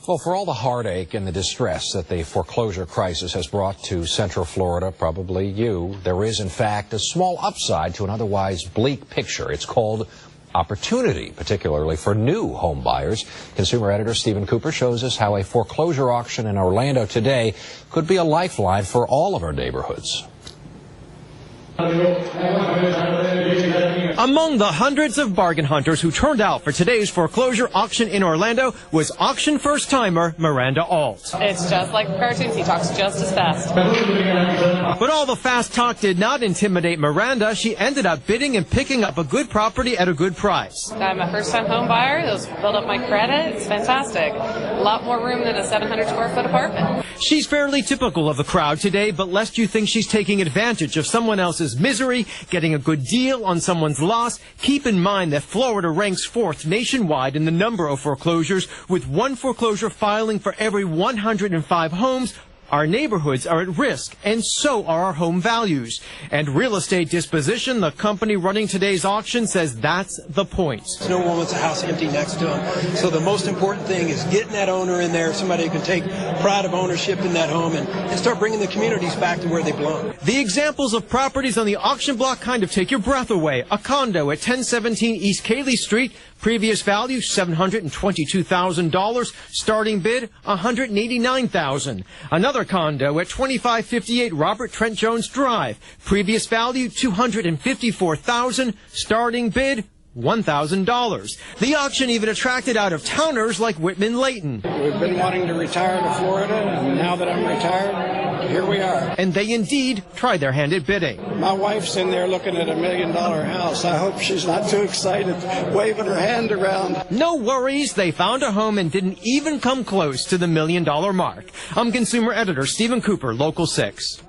Well, for all the heartache and the distress that the foreclosure crisis has brought to Central Florida, probably you, there is, in fact, a small upside to an otherwise bleak picture. It's called opportunity, particularly for new home buyers. Consumer editor Stephen Cooper shows us how a foreclosure auction in Orlando today could be a lifeline for all of our neighborhoods. Among the hundreds of bargain hunters who turned out for today's foreclosure auction in Orlando was auction first-timer Miranda Alt. It's just like cartoons. He talks just as fast. But all the fast talk did not intimidate Miranda. She ended up bidding and picking up a good property at a good price. I'm a first-time home buyer. Those build up my credit. It's fantastic. A lot more room than a 700-square-foot apartment. She's fairly typical of the crowd today, but lest you think she's taking advantage of someone else's misery, getting a good deal on someone's loss, keep in mind that Florida ranks 4th nationwide in the number of foreclosures, with one foreclosure filing for every 105 homes. Our neighborhoods are at risk, and so are our home values. And Real Estate Disposition, the company running today's auction, says that's the point. No one wants a house empty next to them. So the most important thing is getting that owner in there, somebody who can take pride of ownership in that home and start bringing the communities back to where they belong. The examples of properties on the auction block kind of take your breath away. A condo at 1017 East Cayley Street, previous value $722,000, starting bid $189,000. Another condo at 2558 Robert Trent Jones Drive, previous value $254,000, starting bid $1,000. The auction even attracted out-of-towners like Whitman Layton. We've been wanting to retire to Florida, and now that I'm retired, here we are. And they indeed tried their hand at bidding. My wife's in there looking at $1 million house. I hope she's not too excited, waving her hand around. No worries, they found a home and didn't even come close to the $1 million mark. I'm consumer editor Stephen Cooper, Local 6.